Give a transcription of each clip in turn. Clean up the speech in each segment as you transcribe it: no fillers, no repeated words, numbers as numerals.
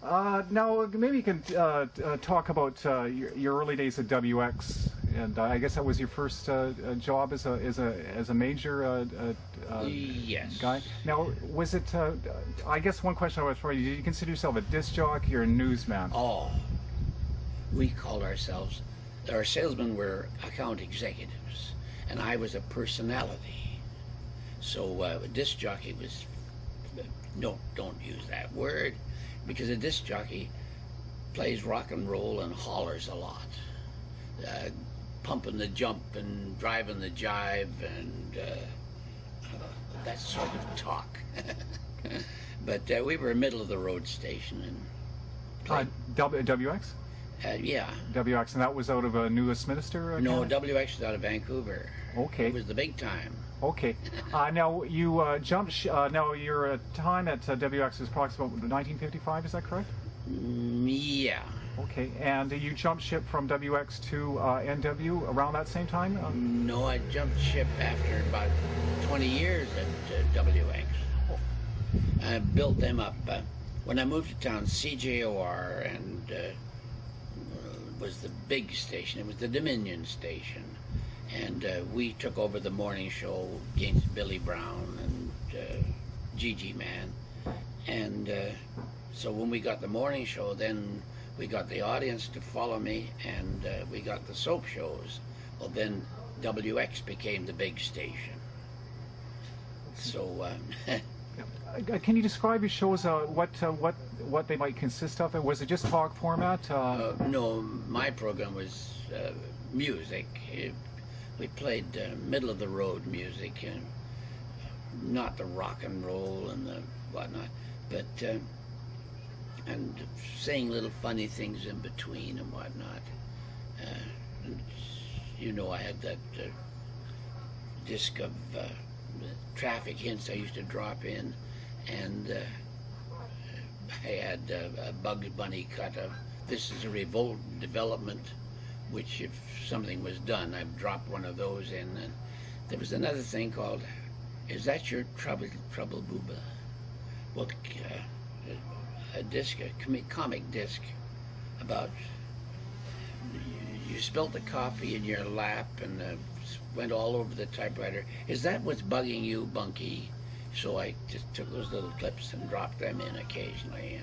Now, maybe you can talk about your early days at WX, and I guess that was your first job as a major Yes. guy. Now, was it? I guess one question I was for you: did you consider yourself a disc jockey or a newsman? Oh, we called ourselves. Our salesmen were account executives, and I was a personality. So a disc jockey was. No, don't use that word. Because a disc jockey plays rock and roll and hollers a lot, pumping the jump and driving the jive and that sort of talk. But we were a middle of the road station and WX? yeah. WX, and that was out of New Westminster? No, WX was out of Vancouver. Okay. It was the big time. Okay. Now you jumped. Now your time at WX was approximately 1955. Is that correct? Yeah. Okay. And you jumped ship from WX to NW around that same time? No, I jumped ship after about 20 years at WX. Oh. I built them up. When I moved to town, CJOR and was the big station. It was the Dominion station. And we took over the morning show against Billy Brown and Gigi Man. And so when we got the morning show, then we got the audience to follow me, and we got the soap shows. Well, then WX became the big station. So can you describe your shows? What they might consist of? Was it just talk format? no, my program was music. We played middle of the road music, and not the rock and roll and the whatnot, but and saying little funny things in between and whatnot. And, you know, I had that disc of traffic hints I used to drop in, and I had a Bugs Bunny cut of "This is a Revolt Development," which if something was done, I'd drop one of those in. And there was another thing called, "Is That Your Trouble Booba?" Well, a disc, a comic disc about you spilt the coffee in your lap and went all over the typewriter. Is that what's bugging you, Bunky? So I just took those little clips and dropped them in occasionally.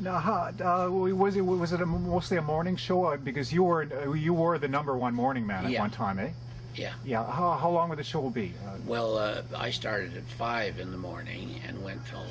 Now, was it mostly a morning show? Because you were the #1 morning man at one time, eh? Yeah. Yeah. How long would the show be? Well, I started at 5 in the morning and went till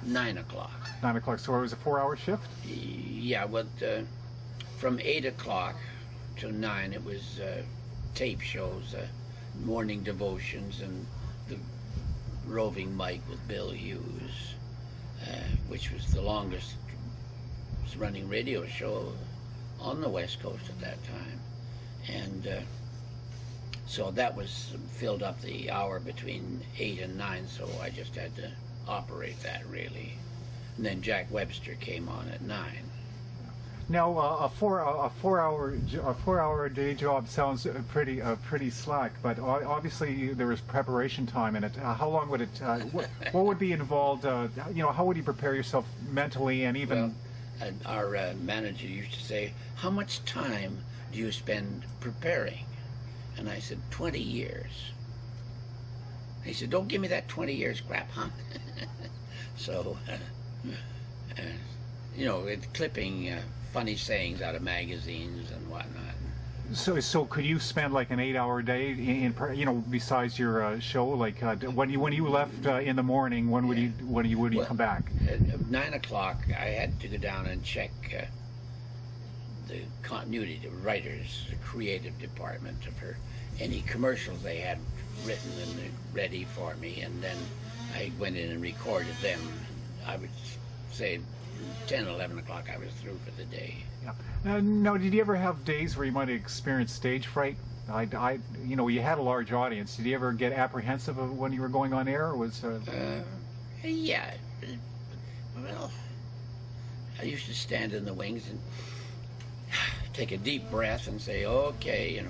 9 o'clock. 9 o'clock. So it was a 4-hour shift? Yeah. But from 8 o'clock to 9, it was tape shows, morning devotions, and the roving mic with Bill Hughes. Which was the longest running radio show on the West Coast at that time. And so that was filled up the hour between 8 and 9, so I just had to operate that really. And then Jack Webster came on at 9. Now, a four hour day job sounds pretty slack, but obviously there was preparation time in it. How long would it? What would be involved? How would you prepare yourself mentally and even? Well, our manager used to say, "How much time do you spend preparing?" And I said, 20 years. He said, "Don't give me that 20 years crap, huh?" So, clipping funny sayings out of magazines and whatnot. So could you spend like an 8-hour day in besides your show? Like when you left in the morning, when would you come back? At 9 o'clock, I had to go down and check the continuity, the writers, the creative department for any commercials they had written and ready for me, and then I went in and recorded them. I would say 10, 11 o'clock I was through for the day. Yeah. Now, did you ever have days where you might experience stage fright? You had a large audience. Did you ever get apprehensive of when you were going on air? Or was yeah. Well, I used to stand in the wings and take a deep breath and say, "Okay,"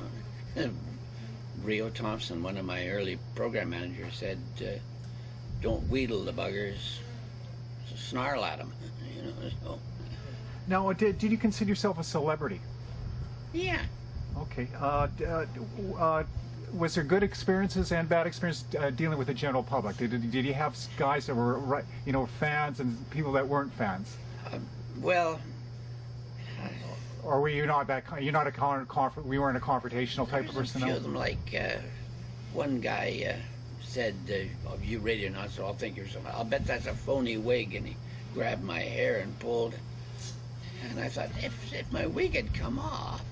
Rio Thompson, one of my early program managers, said, "Don't wheedle the buggers. snarl at him, you know. So, Now, did you consider yourself a celebrity? yeah. Okay. Was there good experiences and bad experiences dealing with the general public? Did you have guys that were, you know, fans and people that weren't fans? Well, Or were you not that? You're not a we weren't a confrontational type of there's a person. few of them. Like one guy said, "Oh, you radio now, so I'll think you're something. I'll bet that's a phony wig." And he grabbed my hair and pulled. And I thought, if my wig had come off,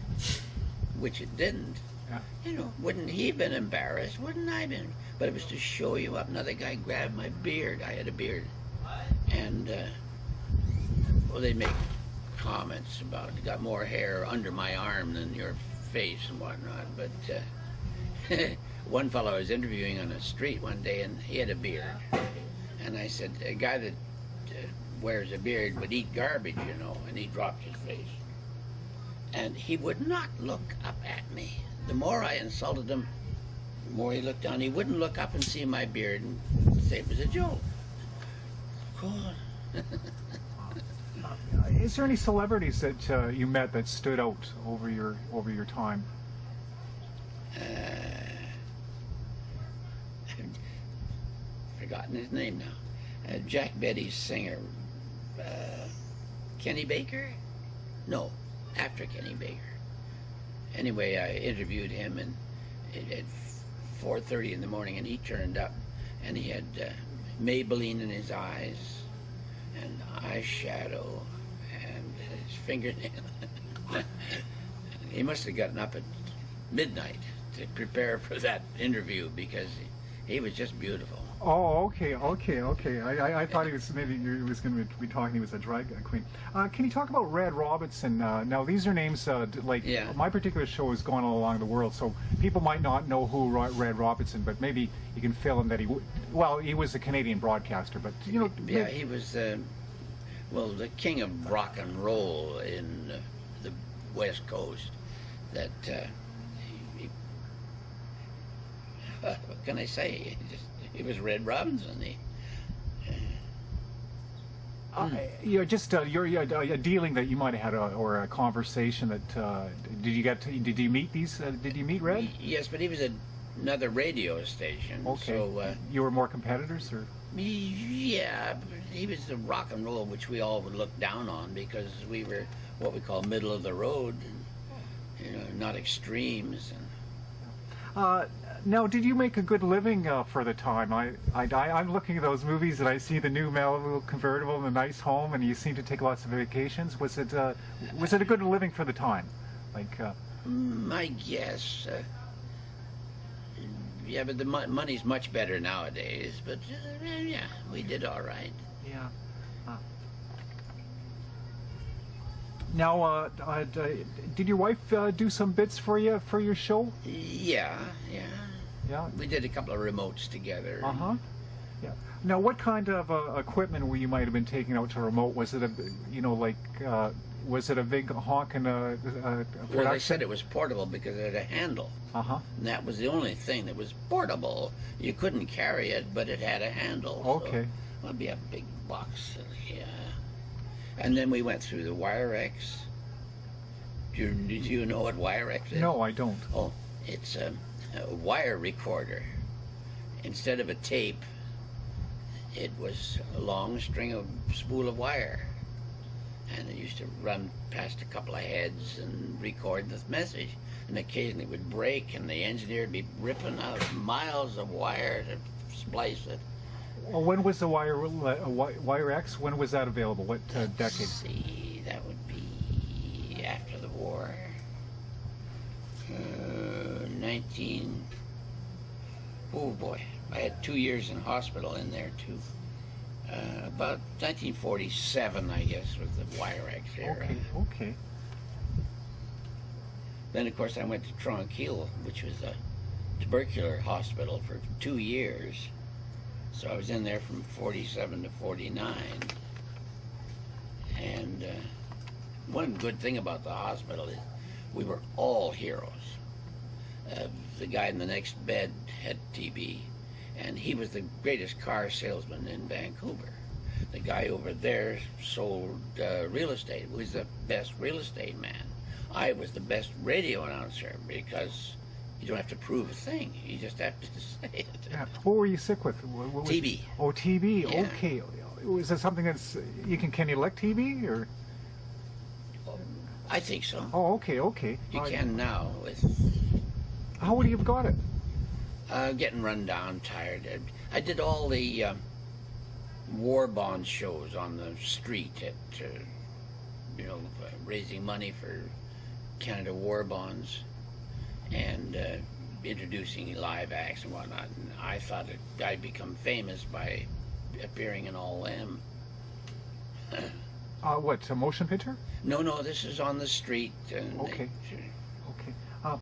which it didn't, Yeah. you know, wouldn't he have been embarrassed? Wouldn't I been? But it was to show you up. Another guy grabbed my beard. I had a beard. And, well, they make comments about it. Got more hair under my arm than your face and whatnot. But one fellow I was interviewing on the street one day, and he had a beard. And I said, a guy that wears a beard would eat garbage, you know, and he dropped his face. And he would not look up at me. The more I insulted him, the more he looked down. He wouldn't look up and see my beard and say it was a joke. God. Is there any celebrities that you met that stood out over your time? Forgotten his name now. Jack Betty's singer, Kenny Baker? No, after Kenny Baker. Anyway, I interviewed him and at 4:30 in the morning, and he turned up, and he had Maybelline in his eyes, and eyeshadow, and his fingernail. He must have gotten up at midnight to prepare for that interview because he was just beautiful. Oh, okay. I thought he was going to be talking. He was a drag queen. Can you talk about Red Robinson? Now, these are names my particular show has gone all along the world, so people might not know who Red Robinson, but maybe you can fill in that he was a Canadian broadcaster, but you know. Yeah, he was the king of rock and roll in the West Coast. That what can I say? He was Red Robinson. A dealing that you might have had, or a conversation that did you meet these? Did you meet Red? Yes, but he was another radio station. Okay. So you were more competitors, or? Yeah, he was the rock and roll, which we all would look down on because we were what we call middle of the road, and, you know, not extremes. Now, did you make a good living for the time? I'm looking at those movies and I see the new Malibu convertible and a nice home, and you seem to take lots of vacations. Was it a good living for the time? I guess. Yeah, but the money's much better nowadays. But yeah, we did all right. Yeah. Now, did your wife do some bits for you for your show? Yeah. Yeah. We did a couple of remotes together. Uh-huh. Yeah. Now, what kind of equipment you might have been taking out to remote? Was it was it a big honking production? Well, they said it was portable because it had a handle. Uh-huh. And that was the only thing that was portable. You couldn't carry it, but it had a handle. Okay. So it'd be a big box. Yeah. And then we went through the Wire-X. Did you know what Wire-X is? No, I don't. Oh, it's a wire recorder. Instead of a tape, it was a long spool of wire. And it used to run past a couple of heads and record the message. And occasionally it would break, and the engineer would be ripping out miles of wire to splice it. Well, when was the Wire-X? When was that available? What decade? Let's see, that would be after the war. 19. Oh boy, I had 2 years in hospital in there too. About 1947, I guess, was the Wire-X era. Okay. Then, of course, I went to Tranquille, which was a tubercular hospital, for 2 years. So I was in there from 47 to 49. And one good thing about the hospital is we were all heroes. The guy in the next bed had TB, and he was the greatest car salesman in Vancouver. The guy over there sold real estate. He was the best real estate man. I was the best radio announcer because you don't have to prove a thing. You just have to say it. Yeah. What were you sick with? What was, TB. Oh, TB. Yeah. Okay. Is that something that's can you elect TB or? I think so. Oh, okay, okay. You can now. With How would you have got it? getting run down, tired. I did all the war bond shows on the street at, raising money for Canada war bonds and introducing live acts and whatnot. And I thought I'd become famous by appearing in all them. What, a motion picture? No, this is on the street. And Okay.